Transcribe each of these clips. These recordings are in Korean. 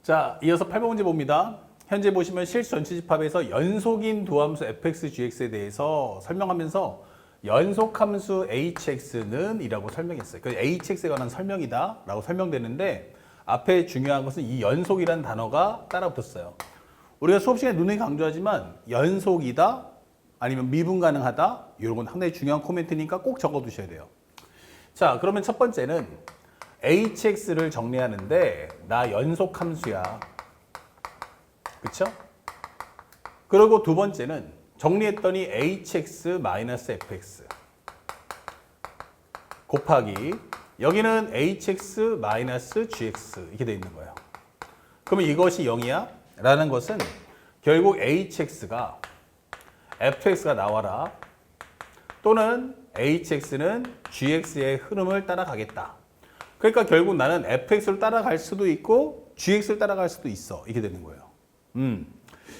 자, 이어서 8번 문제 봅니다. 현재 보시면 실수 전치집합에서 연속인 두함수 fx, gx에 대해서 설명하면서 연속함수 hx는 이라고 설명했어요. 그 hx에 관한 설명이다 라고 설명되는데 앞에 중요한 것은 이 연속이라는 단어가 따라 붙었어요. 우리가 수업 시간에 누누이 강조하지만 연속이다 아니면 미분 가능하다 이런 건 상당히 중요한 코멘트니까 꼭 적어 두셔야 돼요. 자, 그러면 첫 번째는 hx를 정리하는데 나 연속함수야. 그쵸? 그리고 두 번째는 정리했더니 hx-fx 곱하기 여기는 hx-gx 이렇게 돼 있는 거예요. 그러면 이것이 0이야? 라는 것은 결국 hx가 fx가 나와라 또는 hx는 gx의 흐름을 따라가겠다. 그러니까 결국 나는 fx를 따라갈 수도 있고 gx를 따라갈 수도 있어. 이렇게 되는 거예요.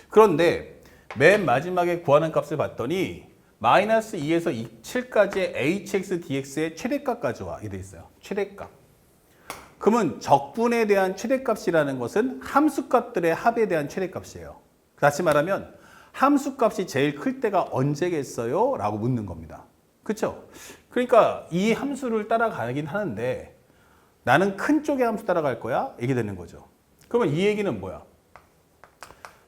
그런데 맨 마지막에 구하는 값을 봤더니 마이너스 2에서 7까지의 hx dx의 최대값까지 와. 이렇게 돼 있어요. 최대값. 그러면 적분에 대한 최대값이라는 것은 함수값들의 합에 대한 최대값이에요. 다시 말하면 함수값이 제일 클 때가 언제겠어요? 라고 묻는 겁니다. 그렇죠? 그러니까 이 함수를 따라가긴 하는데 나는 큰 쪽의 함수 따라갈 거야? 이게 되는 거죠. 그러면 이 얘기는 뭐야?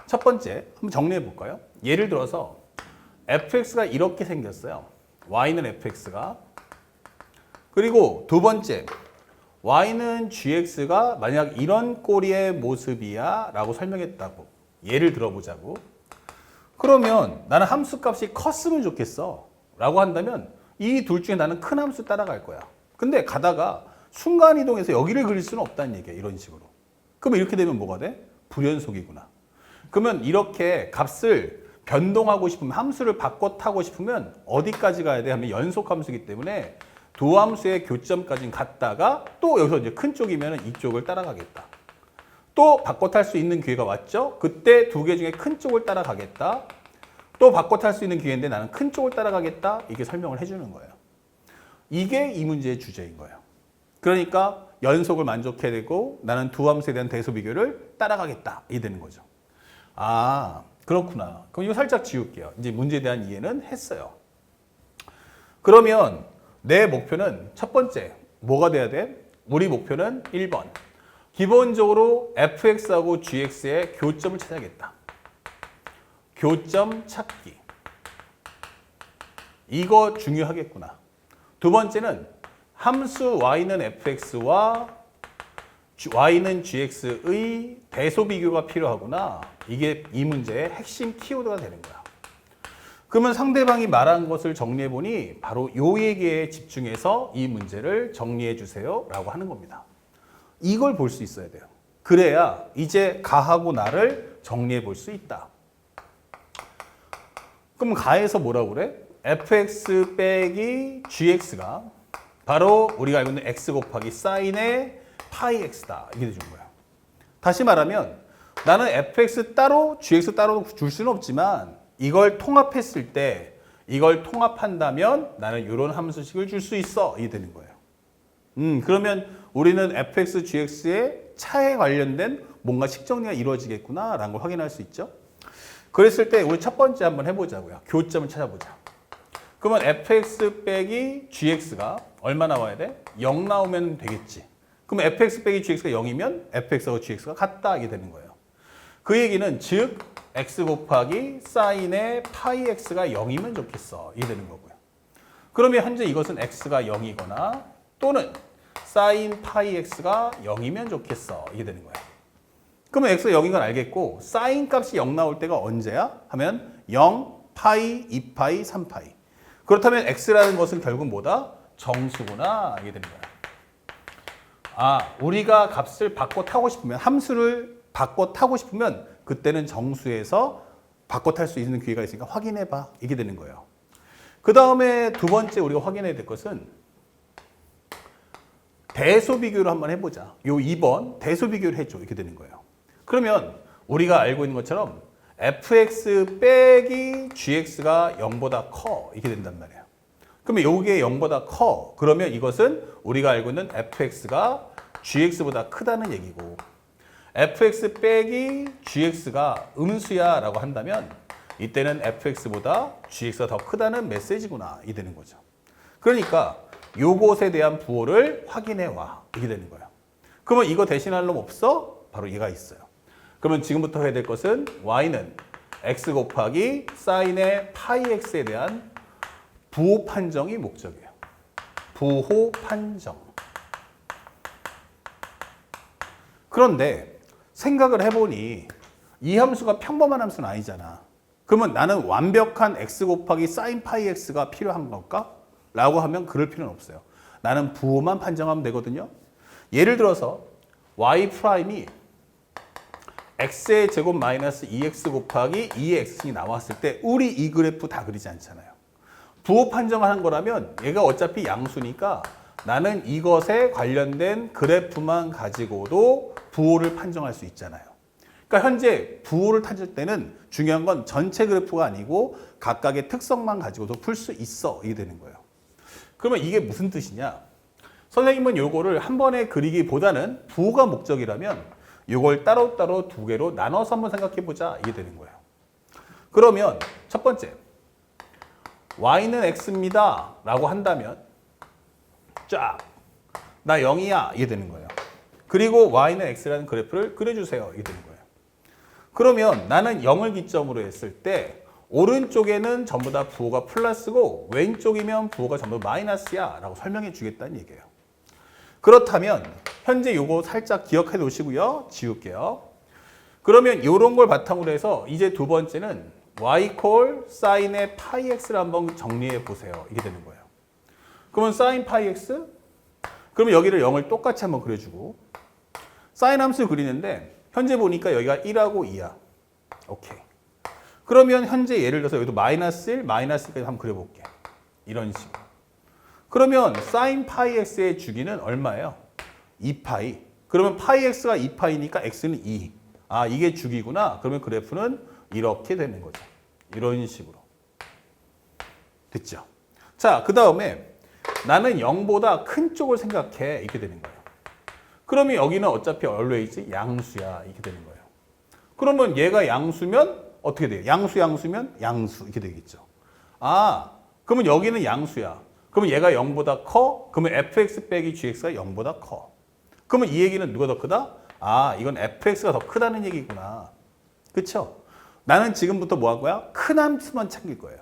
첫 번째, 한번 정리해 볼까요? 예를 들어서 fx가 이렇게 생겼어요. y는 fx가. 그리고 두 번째, y는 gx가 만약 이런 꼴의 모습이야 라고 설명했다고. 예를 들어보자고. 그러면 나는 함수값이 컸으면 좋겠어 라고 한다면 이 둘 중에 나는 큰 함수 따라갈 거야. 근데 가다가 순간이동해서 여기를 그릴 수는 없다는 얘기야. 이런 식으로. 그러면 이렇게 되면 뭐가 돼? 불연속이구나. 그러면 이렇게 값을 변동하고 싶으면 함수를 바꿔 타고 싶으면 어디까지 가야 돼? 하면 연속함수이기 때문에 두 함수의 교점까지는 갔다가 또 여기서 이제 큰 쪽이면 이쪽을 따라가겠다. 또 바꿔 탈 수 있는 기회가 왔죠? 그때 두 개 중에 큰 쪽을 따라가겠다. 또 바꿔 탈 수 있는 기회인데 나는 큰 쪽을 따라가겠다. 이렇게 설명을 해주는 거예요. 이게 이 문제의 주제인 거예요. 그러니까 연속을 만족해야 되고 나는 두 함수에 대한 대소 비교를 따라가겠다. 이게 되는 거죠. 아, 그렇구나. 그럼 이거 살짝 지울게요. 이제 문제에 대한 이해는 했어요. 그러면 내 목표는 첫 번째, 뭐가 돼야 돼? 우리 목표는 1번. 기본적으로 fx하고 gx의 교점을 찾아야겠다. 교점 찾기. 이거 중요하겠구나. 두 번째는 함수 y는 fx와 y는 gx의 대소 비교가 필요하구나. 이게 이 문제의 핵심 키워드가 되는 거야. 그러면 상대방이 말한 것을 정리해 보니 바로 요 얘기에 집중해서 이 문제를 정리해 주세요 라고 하는 겁니다. 이걸 볼 수 있어야 돼요. 그래야 이제 가하고 나를 정리해 볼 수 있다. 그럼 가에서 뭐라고 그래? fx 빼기 gx가 바로 우리가 알고 있는 x 곱하기 사인의 파이 x다. 이게 되는 거야. 다시 말하면 나는 fx 따로 gx 따로 줄 수는 없지만 이걸 통합했을 때 이걸 통합한다면 나는 이런 함수식을 줄 수 있어. 이게 되는 거예요. 그러면 우리는 fx, gx의 차에 관련된 뭔가 식정리가 이루어지겠구나 라는 걸 확인할 수 있죠. 그랬을 때 우리 첫 번째 한번 해보자고요. 교점을 찾아보자. 그러면 fx 빼기 gx가 얼마 나와야 돼? 0 나오면 되겠지. 그럼 fx 빼기 gx가 0이면 fx하고 gx가 같다 이게 되는 거예요. 그 얘기는 즉 x 곱하기 사인의 파이 x가 0이면 좋겠어. 이게 되는 거고요. 그러면 현재 이것은 x가 0이거나 또는 사인 파이 x가 0이면 좋겠어. 이게 되는 거예요. 그러면 x가 0인 건 알겠고 사인 값이 0 나올 때가 언제야? 하면 0, 파이, 2파이, 3파이. 그렇다면 x라는 것은 결국 뭐다? 정수구나. 이게 되는 거야. 아, 우리가 값을 바꿔 타고 싶으면 함수를 바꿔 타고 싶으면 그때는 정수에서 바꿔 탈 수 있는 기회가 있으니까 확인해 봐. 이게 되는 거예요. 그 다음에 두 번째 우리가 확인해야 될 것은 대소 비교를 한번 해보자. 요 2번 대소 비교를 해줘. 이렇게 되는 거예요. 그러면 우리가 알고 있는 것처럼 fx 빼기 gx가 0보다 커. 이렇게 된단 말이에요. 그러면 요게 0보다 커. 그러면 이것은 우리가 알고 있는 fx가 gx보다 크다는 얘기고 fx 빼기 gx가 음수야 라고 한다면 이때는 fx보다 gx가 더 크다는 메시지구나 이 되는 거죠. 그러니까 요것에 대한 부호를 확인해 와 이게 되는 거예요. 그러면 이거 대신할 놈 없어? 바로 얘가 있어요. 그러면 지금부터 해야 될 것은 y는 x 곱하기 사인의 파이 x에 대한 부호 판정이 목적이에요. 부호 판정. 그런데 생각을 해보니 이 함수가 평범한 함수는 아니잖아. 그러면 나는 완벽한 x 곱하기 사인 파이 x가 필요한 걸까? 라고 하면 그럴 필요는 없어요. 나는 부호만 판정하면 되거든요. 예를 들어서 y 프라임이 x의 제곱 마이너스 2x 곱하기 2x이 나왔을 때 우리 이 그래프 다 그리지 않잖아요. 부호 판정하는 거라면 얘가 어차피 양수니까 나는 이것에 관련된 그래프만 가지고도 부호를 판정할 수 있잖아요. 그러니까 현재 부호를 찾을 때는 중요한 건 전체 그래프가 아니고 각각의 특성만 가지고도 풀 수 있어 이게 되는 거예요. 그러면 이게 무슨 뜻이냐? 선생님은 요거를 한 번에 그리기보다는 부호가 목적이라면 요걸 따로따로 두 개로 나눠서 한번 생각해 보자 이게 되는 거예요. 그러면 첫 번째 y는 x입니다 라고 한다면 쫙 나 0이야 이게 되는 거예요. 그리고 y는 x라는 그래프를 그려주세요 이게 되는 거예요. 그러면 나는 0을 기점으로 했을 때 오른쪽에는 전부 다 부호가 플러스고 왼쪽이면 부호가 전부 마이너스야 라고 설명해 주겠다는 얘기예요. 그렇다면 현재 요거 살짝 기억해 놓으시고요. 지울게요. 그러면 이런 걸 바탕으로 해서 이제 두 번째는 y 콜 사인의 파이 x를 한번 정리해 보세요. 이게 되는 거예요. 그러면 사인 파이 x? 그러면 여기를 0을 똑같이 한번 그려주고 사인 함수 그리는데 현재 보니까 여기가 1하고 2야. 오케이. 그러면 현재 예를 들어서 여기도 마이너스 1, 마이너스 1까지 한번 그려볼게. 이런 식으로. 그러면 사인 파이 x의 주기는 얼마예요? 2파이. 그러면 파이 x가 2파이니까 x는 2. 아, 이게 주기구나. 그러면 그래프는 이렇게 되는 거죠. 이런 식으로. 됐죠? 자, 그 다음에 나는 0보다 큰 쪽을 생각해. 이렇게 되는 거예요. 그러면 여기는 어차피 always 양수야. 이렇게 되는 거예요. 그러면 얘가 양수면 어떻게 돼요? 양수면 양수. 이렇게 되겠죠. 아, 그러면 여기는 양수야. 그러면 얘가 0보다 커? 그러면 fx 빼기 gx가 0보다 커. 그러면 이 얘기는 누가 더 크다? 아, 이건 fx가 더 크다는 얘기구나. 그쵸? 나는 지금부터 뭐 할 거야? 큰 함수만 챙길 거예요.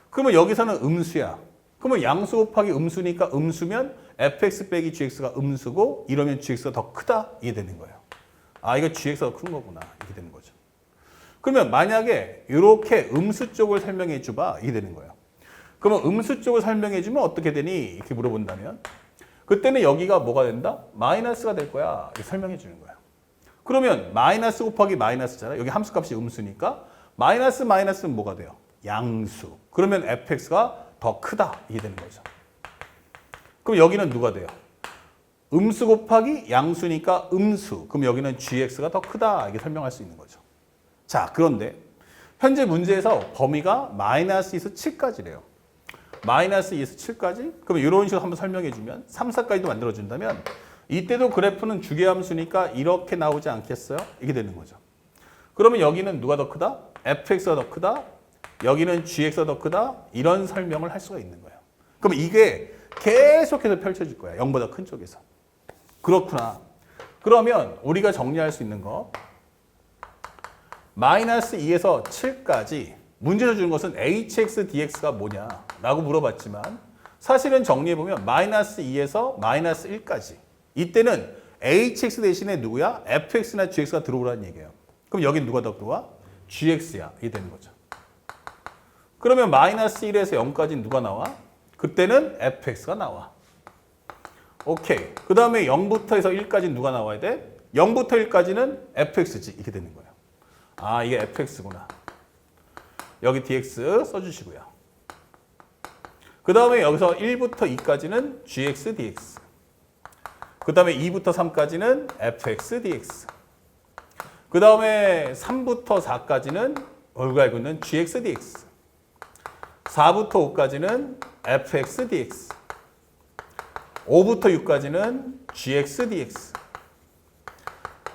그러면 여기서는 음수야. 그러면 양수 곱하기 음수니까 음수면 fx 빼기 gx가 음수고 이러면 gx가 더 크다? 이게 되는 거예요. 아, 이거 gx가 더 큰 거구나. 이렇게 되는 거죠. 그러면 만약에 이렇게 음수 쪽을 설명해 줘봐. 이게 되는 거예요. 그러면 음수 쪽을 설명해 주면 어떻게 되니? 이렇게 물어본다면 그때는 여기가 뭐가 된다? 마이너스가 될 거야. 이렇게 설명해 주는 거야. 그러면 마이너스 곱하기 마이너스잖아. 여기 함수값이 음수니까 마이너스는 뭐가 돼요? 양수. 그러면 fx가 더 크다. 이게 되는 거죠. 그럼 여기는 누가 돼요? 음수 곱하기 양수니까 음수. 그럼 여기는 gx가 더 크다. 이렇게 설명할 수 있는 거죠. 자, 그런데 현재 문제에서 범위가 마이너스 2에서 7까지래요. 마이너스 2에서 7까지? 그럼 이런 식으로 한번 설명해 주면 3, 4까지도 만들어 준다면 이때도 그래프는 주기함수니까 이렇게 나오지 않겠어요? 이게 되는 거죠. 그러면 여기는 누가 더 크다? fx가 더 크다? 여기는 gx가 더 크다? 이런 설명을 할 수가 있는 거예요. 그럼 이게 계속해서 펼쳐질 거야. 0보다 큰 쪽에서. 그렇구나. 그러면 우리가 정리할 수 있는 거 마이너스 2에서 7까지 문제에서 주는 것은 hx dx가 뭐냐 라고 물어봤지만 사실은 정리해보면 마이너스 2에서 마이너스 1까지 이때는 hx 대신에 누구야? fx나 gx가 들어오라는 얘기예요. 그럼 여긴 누가 더 들어와? gx야. 이게 되는 거죠. 그러면 마이너스 1에서 0까지는 누가 나와? 그때는 fx가 나와. 오케이. 그 다음에 0부터 해서 1까지는 누가 나와야 돼? 0부터 1까지는 fx지. 이렇게 되는 거예요. 아, 이게 fx구나. 여기 dx 써주시고요. 그 다음에 여기서 1부터 2까지는 gx dx. 그 다음에 2부터 3까지는 fx dx. 그 다음에 3부터 4까지는 우리가 알고 있는 gx dx. 4부터 5까지는 fx dx. 5부터 6까지는 gx dx.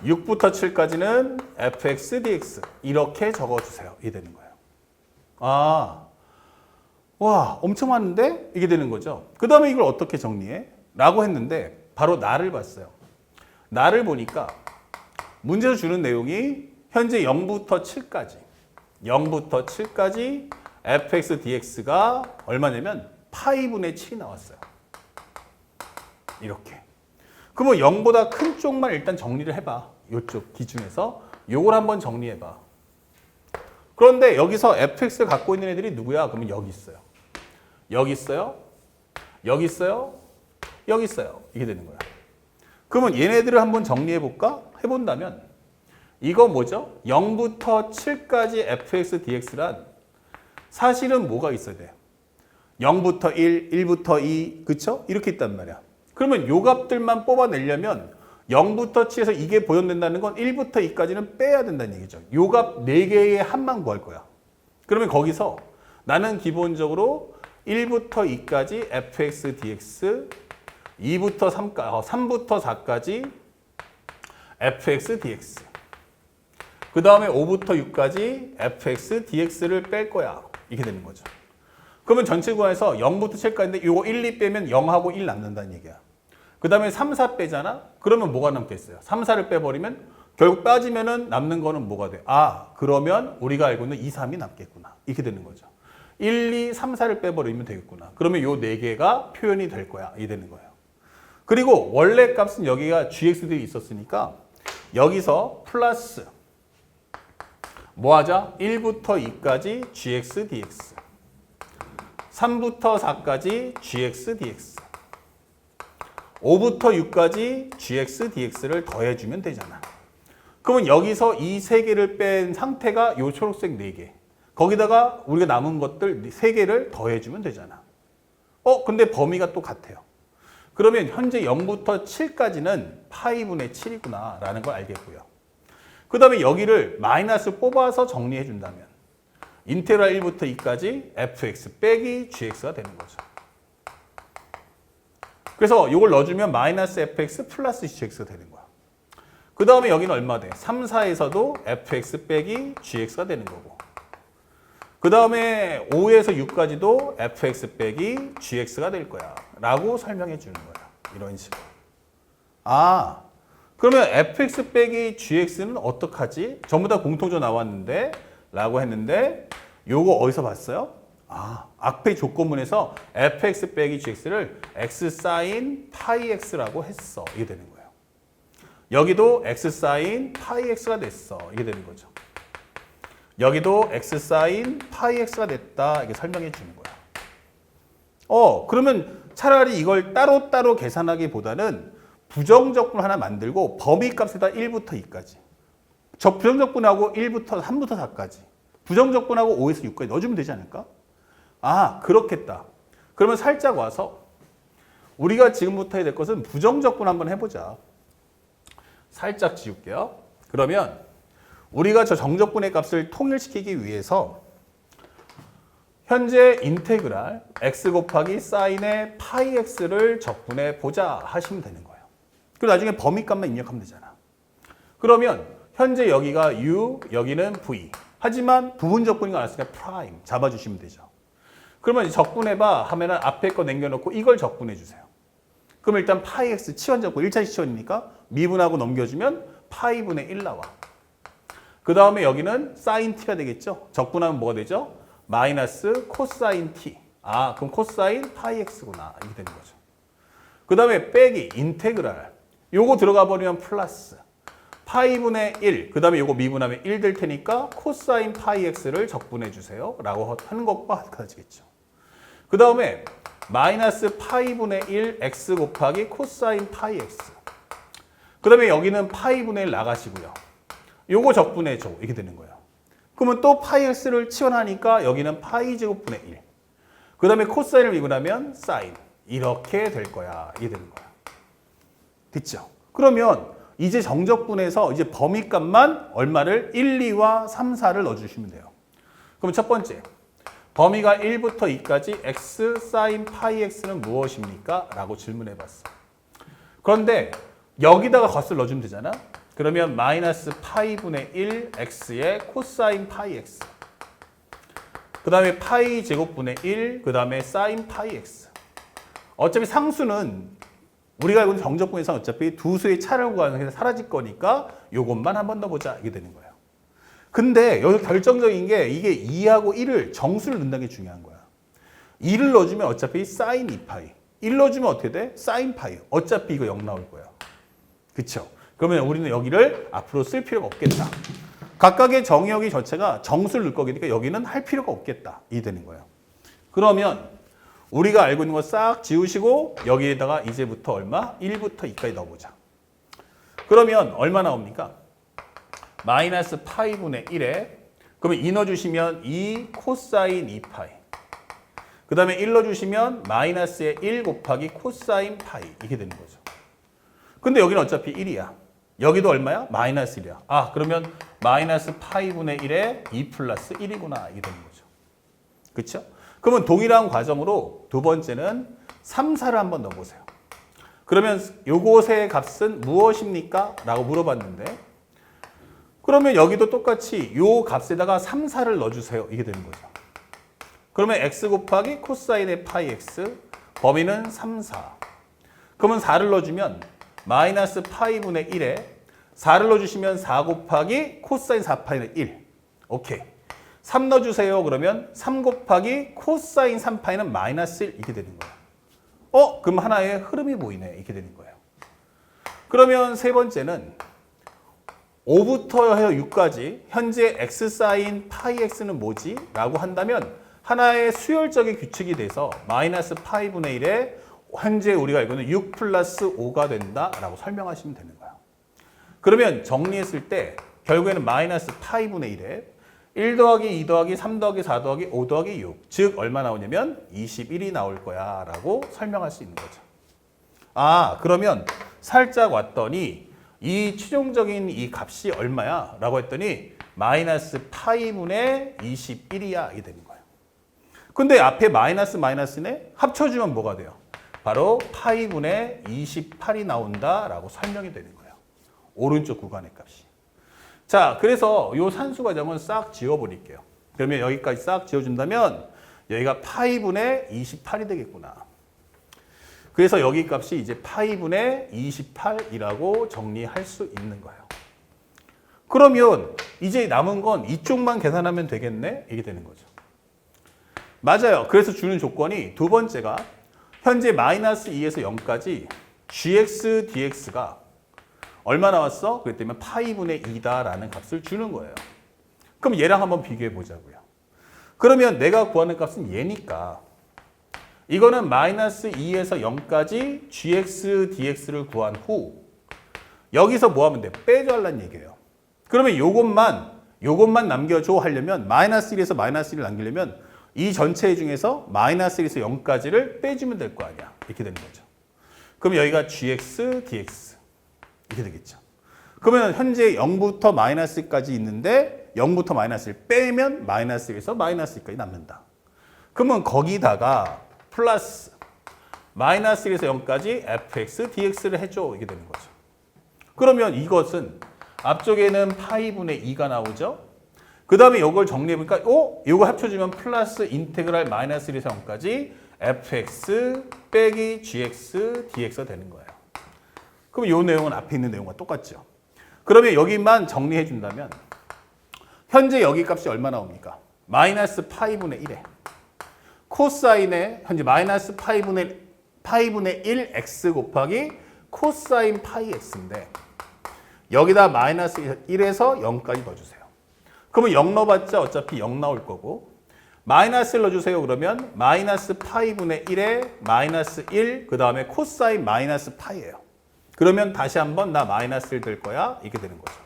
6부터 7까지는 fx dx 이렇게 적어주세요. 이게 되는 거예요. 아, 와 엄청 많은데? 이게 되는 거죠. 그 다음에 이걸 어떻게 정리해? 라고 했는데 바로 나를 봤어요. 나를 보니까 문제에서 주는 내용이 현재 0부터 7까지 fx dx가 얼마냐면 파이분의 7이 나왔어요. 이렇게. 그러면 0보다 큰 쪽만 일단 정리를 해봐. 이쪽 기준에서 요걸 한번 정리해봐. 그런데 여기서 fx를 갖고 있는 애들이 누구야? 그러면 여기 있어요. 여기 있어요. 여기 있어요. 여기 있어요. 이게 되는 거야. 그러면 얘네들을 한번 정리해 볼까? 해본다면 이거 뭐죠? 0부터 7까지 fx dx란 사실은 뭐가 있어야 돼? 0부터 1, 1부터 2, 그쵸? 이렇게 있단 말이야. 그러면 요 값들만 뽑아내려면 0부터 7에서 이게 보존된다는 건 1부터 2까지는 빼야 된다는 얘기죠. 요 값 4개의 합만 구할 거야. 그러면 거기서 나는 기본적으로 1부터 2까지 fx dx, 2부터 3부터 4까지 fx dx, 그 다음에 5부터 6까지 fx dx를 뺄 거야. 이렇게 되는 거죠. 그러면 전체 구간에서 0부터 7까지인데 이거 1, 2 빼면 0하고 1 남는다는 얘기야. 그 다음에 3, 4 빼잖아? 그러면 뭐가 남겠어요? 3, 4를 빼버리면 결국 빠지면은 남는 거는 뭐가 돼? 아, 그러면 우리가 알고 있는 2, 3이 남겠구나. 이렇게 되는 거죠. 1, 2, 3, 4를 빼버리면 되겠구나. 그러면 요 4개가 표현이 될 거야. 이게 되는 거예요. 그리고 원래 값은 여기가 gx들이 있었으니까 여기서 플러스 뭐 하자? 1부터 2까지 gx dx, 3부터 4까지 gx dx, 5부터 6까지 gx dx를 더해주면 되잖아. 그러면 여기서 이 3개를 뺀 상태가 요 초록색 4개. 거기다가 우리가 남은 것들 3개를 더해주면 되잖아. 근데 범위가 또 같아요. 그러면 현재 0부터 7까지는 파이분의 7이구나 라는 걸 알겠고요. 그 다음에 여기를 마이너스 뽑아서 정리해 준다면 인테그랄 1부터 2까지 fx 빼기 gx가 되는 거죠. 그래서 이걸 넣어주면 마이너스 fx 플러스 gx가 되는 거야. 그 다음에 여기는 얼마 돼? 3, 4에서도 fx 빼기 gx가 되는 거고. 그 다음에 5에서 6까지도 fx 빼기 gx가 될 거야. 라고 설명해 주는 거야. 이런 식으로. 아, 그러면 fx 빼기 gx는 어떡하지? 전부 다 공통조 나왔는데 라고 했는데 요거 어디서 봤어요? 아, 앞에 조건문에서 fx 빼기 gx를 x 사인 파이 x라고 했어. 이게 되는 거예요. 여기도 x 사인 파이 x가 됐어. 이게 되는 거죠. 여기도 x 사인 파이 x가 됐다. 이게 설명해 주는 거야. 그러면 차라리 이걸 따로따로 계산하기보다는 부정적분 하나 만들고 범위값에다 1부터 2까지. 부정적분하고 1부터 3부터 4까지. 부정적분하고 5에서 6까지 넣어주면 되지 않을까? 아, 그렇겠다. 그러면 살짝 와서 우리가 지금부터 해야 될 것은 부정적분 한번 해보자. 살짝 지울게요. 그러면 우리가 저 정적분의 값을 통일시키기 위해서 현재 인테그랄 x 곱하기 사인의 파이 x를 적분해 보자 하시면 되는 거예요. 그리고 나중에 범위값만 입력하면 되잖아. 그러면 현재 여기가 u, 여기는 v. 하지만 부분적분인 거 알았으니까 프라임 잡아주시면 되죠. 그러면 적분해봐 하면은 앞에 거 남겨놓고 이걸 적분해 주세요. 그럼 일단 파이 x 치환적분 1차식 치환이니까 미분하고 넘겨주면 파이분의 1 나와. 그 다음에 여기는 사인 t가 되겠죠. 적분하면 뭐가 되죠? 마이너스 코사인 t. 아, 그럼 코사인 파이 x구나. 이렇게 되는 거죠. 그 다음에 빼기 인테그랄. 요거 들어가 버리면 플러스 파이분의 1. 그 다음에 요거 미분하면 1 될 테니까 코사인 파이 x를 적분해 주세요. 라고 하는 것과 같아지겠죠. 그 다음에 마이너스 파이분의 1 x 곱하기 코사인 파이 x. 그 다음에 여기는 파이분의 1 나가시고요. 요거 적분해 줘. 이렇게 되는 거예요. 그러면 또 파이 x를 치환하니까 여기는 파이 제곱분의 1. 그 다음에 코사인을 미분하면 사인. 이렇게 될 거야. 이게 되는 거야. 됐죠? 그러면 이제 정적분에서 이제 범위값만 얼마를 1, 2와 3, 4를 넣어주시면 돼요. 그럼 첫 번째. 범위가 1부터 2까지 x 사인 파이 x는 무엇입니까? 라고 질문해 봤어. 그런데 여기다가 값을 넣어주면 되잖아. 그러면 마이너스 파이분의 1 x의 코사인 파이 x. 그 다음에 파이 제곱분의 1, 그 다음에 사인 파이 x. 어차피 상수는 우리가 알고 있는 정적분에서 어차피 두 수의 차를 구하는 게 사라질 거니까 요것만 한 번 더 보자 이게 되는 거예요. 근데 여기 결정적인 게 이게 2하고 1을 정수를 넣는다는 게 중요한 거야. 2를 넣어주면 어차피 사인 2파이. 1 넣어주면 어떻게 돼? 사인 파이. 어차피 이거 0 나올 거야. 그쵸? 그러면 우리는 여기를 앞으로 쓸 필요가 없겠다. 각각의 정의역이 전체가 정수를 넣을 거니까 여기는 할 필요가 없겠다. 이 되는 거예요. 그러면 우리가 알고 있는 거 싹 지우시고 여기에다가 이제부터 얼마? 1부터 2까지 넣어보자. 그러면 얼마 나옵니까? 마이너스 파이분의 1에 그러면 2 넣어주시면 2 코사인 2파이. 그 다음에 1 넣어주시면 마이너스의 1 곱하기 코사인 파이. 이게 되는 거죠. 근데 여기는 어차피 1이야. 여기도 얼마야? 마이너스 1이야. 아, 그러면 마이너스 파이분의 1에 2 플러스 1이구나. 이게 되는 거죠. 그쵸? 그러면 동일한 과정으로 두 번째는 3, 4를 한번 넣어보세요. 그러면 요것의 값은 무엇입니까? 라고 물어봤는데 그러면 여기도 똑같이 요 값에다가 3, 4를 넣어주세요. 이게 되는 거죠. 그러면 x 곱하기 코사인의 파이 x 범위는 3, 4. 그러면 4를 넣어주면 마이너스 파이분의 1에 4를 넣어주시면 4 곱하기 코사인 4파이는 1. 오케이. 3 넣어주세요. 그러면 3 곱하기 코사인 3파이는 마이너스 1 이렇게 되는 거예요. 그럼 하나의 흐름이 보이네. 이렇게 되는 거예요. 그러면 세 번째는 5부터 해서 6까지 현재 x 사인 파이 x는 뭐지? 라고 한다면 하나의 수열적인 규칙이 돼서 마이너스 파이분의 1에 현재 우리가 알고 있는 6 플러스 5가 된다라고 설명하시면 되는 거예요. 그러면 정리했을 때 결국에는 마이너스 파이분의 1에 1 더하기 2 더하기 3 더하기 4 더하기 5 더하기 6. 즉 얼마 나오냐면 21이 나올 거야 라고 설명할 수 있는 거죠. 아, 그러면 살짝 왔더니 이 최종적인 이 값이 얼마야? 라고 했더니 마이너스 파이분의 21이야. 이게 되는 거예요. 근데 앞에 마이너스 마이너스네? 합쳐주면 뭐가 돼요? 바로 파이분의 28이 나온다라고 설명이 되는 거예요. 오른쪽 구간의 값이. 자, 그래서 이 산수 과정은 싹 지워버릴게요. 그러면 여기까지 싹 지워준다면 여기가 파이분의 28이 되겠구나. 그래서 여기 값이 이제 파이분의 28이라고 정리할 수 있는 거예요. 그러면 이제 남은 건 이쪽만 계산하면 되겠네? 이게 되는 거죠. 맞아요. 그래서 주는 조건이 두 번째가 현재 마이너스 2에서 0까지 gx dx가 얼마 나왔어? 그랬더니 파이분의 2다라는 값을 주는 거예요. 그럼 얘랑 한번 비교해 보자고요. 그러면 내가 구하는 값은 얘니까 이거는 마이너스 2에서 0까지 gx dx를 구한 후 여기서 뭐 하면 돼? 빼줘하라는 얘기예요. 그러면 요것만 남겨줘 하려면 마이너스 1에서 마이너스 1을 남기려면 이 전체 중에서 마이너스 1에서 0까지를 빼주면 될 거 아니야. 이렇게 되는 거죠. 그럼 여기가 gx dx 이렇게 되겠죠. 그러면 현재 0부터 마이너스까지 있는데 0부터 마이너스를 빼면 마이너스 1에서 마이너스 1까지 남는다. 그러면 거기다가 플러스 마이너스 1에서 0까지 fx dx를 해줘. 이게 되는 거죠. 그러면 이것은 앞쪽에는 파이분의 2가 나오죠. 그 다음에 이걸 정리해보니까 이거 합쳐주면 플러스 인테그랄 마이너스 1에서 0까지 fx 빼기 gx dx가 되는 거예요. 그럼 이 내용은 앞에 있는 내용과 똑같죠. 그러면 여기만 정리해준다면 현재 여기 값이 얼마 나옵니까? 마이너스 파이분의 1에 코사인의 현재 마이너스 파이분의 1 x 곱하기 코사인 파이 x인데 여기다 마이너스 1에서 0까지 넣어주세요. 그러면 0 넣어봤자 어차피 0 나올 거고 마이너스를 넣어주세요. 그러면 마이너스 파이분의 1에 마이너스 1 그 다음에 코사인 마이너스 파이예요. 그러면 다시 한번 나 마이너스 1 될 거야. 이게 되는 거죠.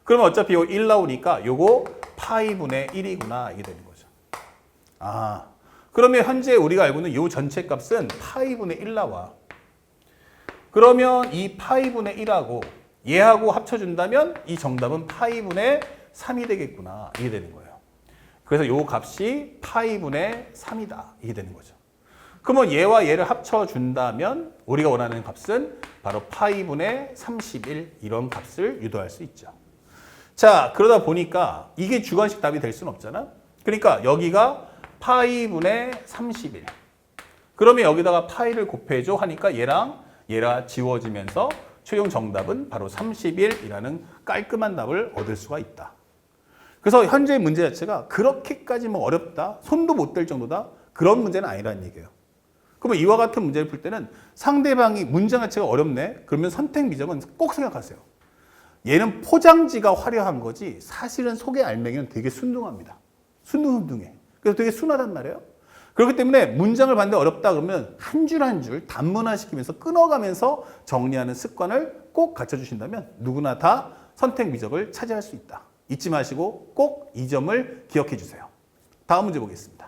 그러면 어차피 이거 1 나오니까 요거 파이분의 1이구나. 이게 되는 거죠. 아, 그러면 현재 우리가 알고 있는 요 전체 값은 파이분의 1 나와. 그러면 이 파이분의 1하고 얘하고 합쳐준다면 이 정답은 파이분의 3이 되겠구나. 이게 되는 거예요. 그래서 요 값이 파이분의 3이다. 이게 되는 거죠. 그러면 얘와 얘를 합쳐준다면 우리가 원하는 값은 바로 파이분의 31 이런 값을 유도할 수 있죠. 자, 그러다 보니까 이게 주관식 답이 될 수는 없잖아. 그러니까 여기가 파이분의 31. 그러면 여기다가 파이를 곱해줘 하니까 얘랑 지워지면서 최종 정답은 바로 31이라는 깔끔한 답을 얻을 수가 있다. 그래서 현재 문제 자체가 그렇게까지 뭐 어렵다, 손도 못 댈 정도다 그런 문제는 아니라는 얘기예요. 그러면 이와 같은 문제를 풀 때는 상대방이 문장 자체가 어렵네? 그러면 선택 미적은 꼭 생각하세요. 얘는 포장지가 화려한 거지 사실은 속의 알맹이는 되게 순둥합니다. 순둥순둥해. 그래서 되게 순하단 말이에요. 그렇기 때문에 문장을 봤는데 어렵다 그러면 한 줄 한 줄 단문화시키면서 끊어가면서 정리하는 습관을 꼭 갖춰주신다면 누구나 다 선택 미적을 차지할 수 있다. 잊지 마시고 꼭 이 점을 기억해 주세요. 다음 문제 보겠습니다.